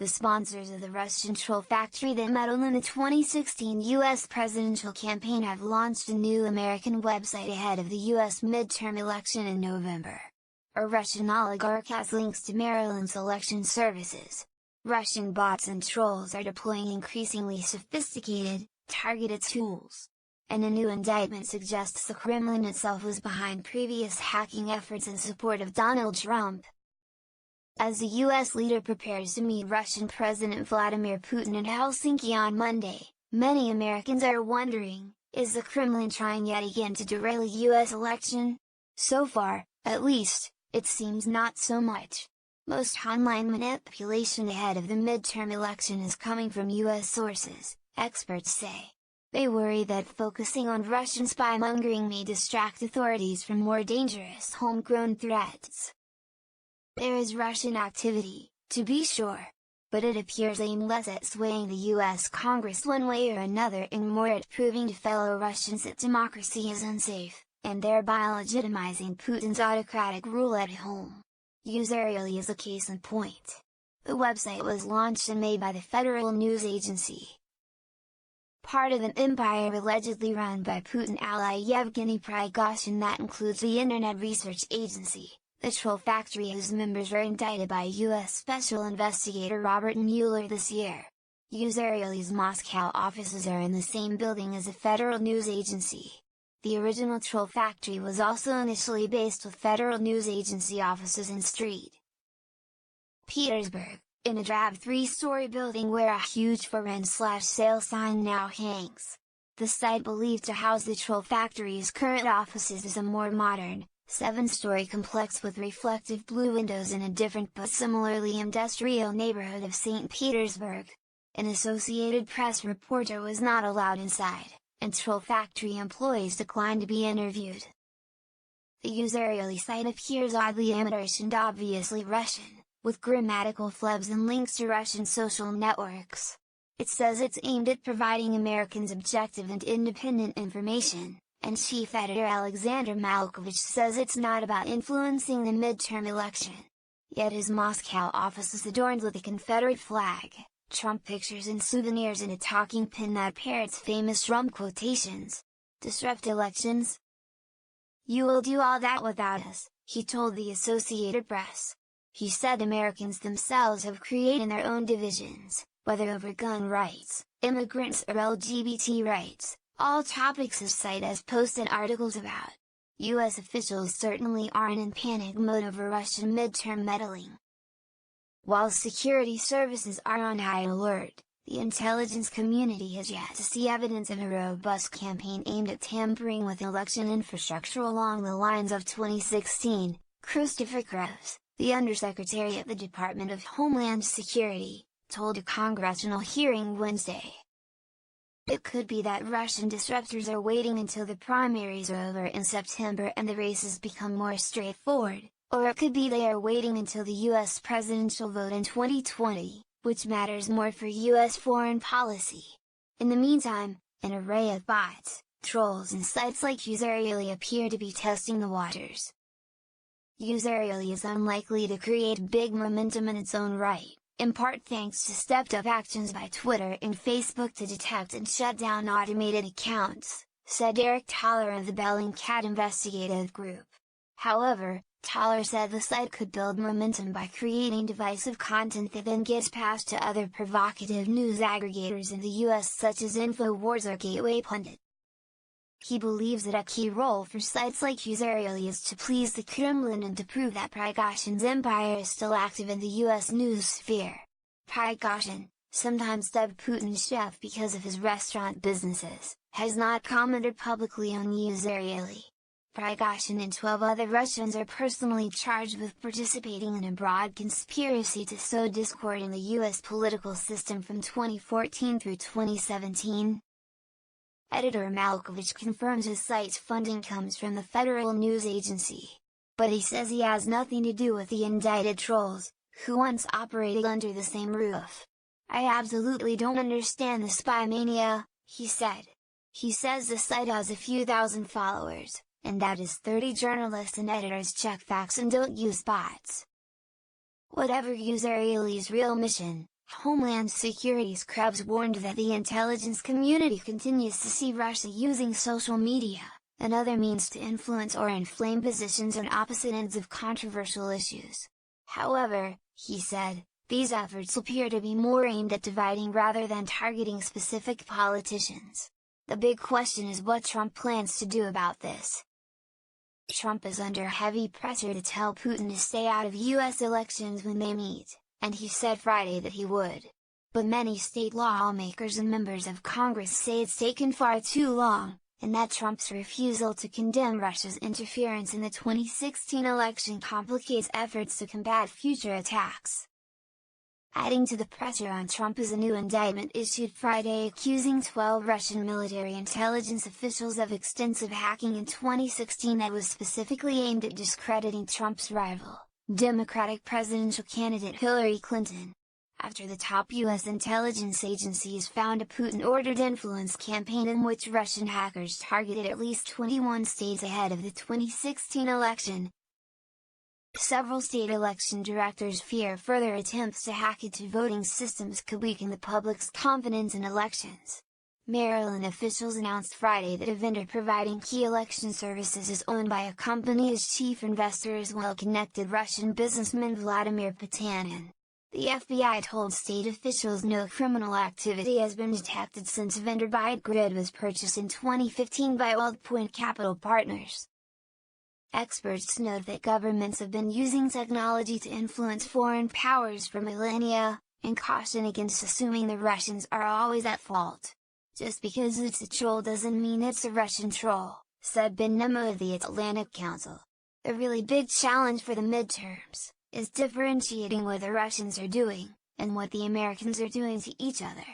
the sponsors of the Russian troll factory that meddled in the 2016 US presidential campaign have launched a new American website ahead of the US midterm election in November. A Russian oligarch has links to Maryland's election services. Russian bots and trolls are deploying increasingly sophisticated, targeted tools. And a new indictment suggests the Kremlin itself was behind previous hacking efforts in support of Donald Trump. As the US leader prepares to meet Russian President Vladimir Putin in Helsinki on Monday, many Americans are wondering, is the Kremlin trying yet again to derail a US election? So far, at least, it seems not so much. Most online manipulation ahead of the midterm election is coming from US sources, experts say. They worry that focusing on Russian spy-mongering may distract authorities from more dangerous homegrown threats. There is Russian activity, to be sure, but it appears aimed less at swaying the US Congress one way or another and more at proving to fellow Russians that democracy is unsafe, and thereby legitimizing Putin's autocratic rule at home. Usereally is a case in point. The website was launched in May by the Federal News Agency. Part of an empire allegedly run by Putin ally Yevgeny Prigozhin that includes the Internet Research Agency, the troll factory whose members were indicted by U.S. Special Investigator Robert Mueller this year. Usereally's Moscow offices are in the same building as the Federal News Agency. The original troll factory was also initially based with Federal News Agency offices in St. Petersburg, in a drab three-story building where a huge for-rent/sale sign now hangs. The site believed to house the troll factory's current offices is a more modern, 7-story complex with reflective blue windows in a different but similarly industrial neighborhood of St. Petersburg. An Associated Press reporter was not allowed inside, and troll factory employees declined to be interviewed. The Usereally site appears oddly amateurish and obviously Russian, with grammatical flubs and links to Russian social networks. It says it's aimed at providing Americans objective and independent information, and chief editor Alexander Malkovich says it's not about influencing the midterm election. Yet his Moscow office is adorned with a Confederate flag, Trump pictures and souvenirs and a talking pin that parrots famous Trump quotations. Disrupt elections? You will do all that without us, he told the Associated Press. He said Americans themselves have created their own divisions, whether over gun rights, immigrants or LGBT rights, all topics his site has posted articles about. US officials certainly aren't in panic mode over Russian midterm meddling. While security services are on high alert, the intelligence community has yet to see evidence of a robust campaign aimed at tampering with election infrastructure along the lines of 2016, Christopher Groves, the Undersecretary at the Department of Homeland Security, told a congressional hearing Wednesday. It could be that Russian disruptors are waiting until the primaries are over in September and the races become more straightforward, or it could be they are waiting until the US presidential vote in 2020, which matters more for US foreign policy. In the meantime, an array of bots, trolls and sites like Usereally appear to be testing the waters. Usereally is unlikely to create big momentum in its own right, in part thanks to stepped-up actions by Twitter and Facebook to detect and shut down automated accounts, said Eric Toller of the Bellingcat Investigative Group. However, Toller said the site could build momentum by creating divisive content that then gets passed to other provocative news aggregators in the US such as InfoWars or Gateway Pundit. He believes that a key role for sites like Usereally is to please the Kremlin and to prove that Prigozhin's empire is still active in the US news sphere. Prigozhin, sometimes dubbed Putin's chef because of his restaurant businesses, has not commented publicly on Usereally. Prigozhin and 12 other Russians are personally charged with participating in a broad conspiracy to sow discord in the US political system from 2014 through 2017. Editor Malkovich confirms his site's funding comes from the Federal News Agency. But he says he has nothing to do with the indicted trolls, who once operated under the same roof. I absolutely don't understand the spy mania, he said. He says the site has a few thousand followers, and that is 30 journalists and editors check facts and don't use bots. Whatever Usereally's real mission, Homeland Security scrubs warned that the intelligence community continues to see Russia using social media and other means to influence or inflame positions on opposite ends of controversial issues. However, he said, these efforts appear to be more aimed at dividing rather than targeting specific politicians. The big question is what Trump plans to do about this. Trump is under heavy pressure to tell Putin to stay out of US elections when they meet, and he said Friday that he would. But many state lawmakers and members of Congress say it's taken far too long, and that Trump's refusal to condemn Russia's interference in the 2016 election complicates efforts to combat future attacks. Adding to the pressure on Trump is a new indictment issued Friday accusing 12 Russian military intelligence officials of extensive hacking in 2016 that was specifically aimed at discrediting Trump's rival, Democratic presidential candidate Hillary Clinton. After the top U.S. intelligence agencies found a Putin-ordered influence campaign in which Russian hackers targeted at least 21 states ahead of the 2016 election, several state election directors fear further attempts to hack into voting systems could weaken the public's confidence in elections. Maryland officials announced Friday that a vendor providing key election services is owned by a company whose chief investor is well-connected Russian businessman Vladimir Putin. The FBI told state officials no criminal activity has been detected since vendor ByteGrid was purchased in 2015 by Old Point Capital Partners. Experts note that governments have been using technology to influence foreign powers for millennia, and caution against assuming the Russians are always at fault. Just because it's a troll doesn't mean it's a Russian troll, said Ben Nemo of the Atlantic Council. The really big challenge for the midterms is differentiating what the Russians are doing, and what the Americans are doing to each other.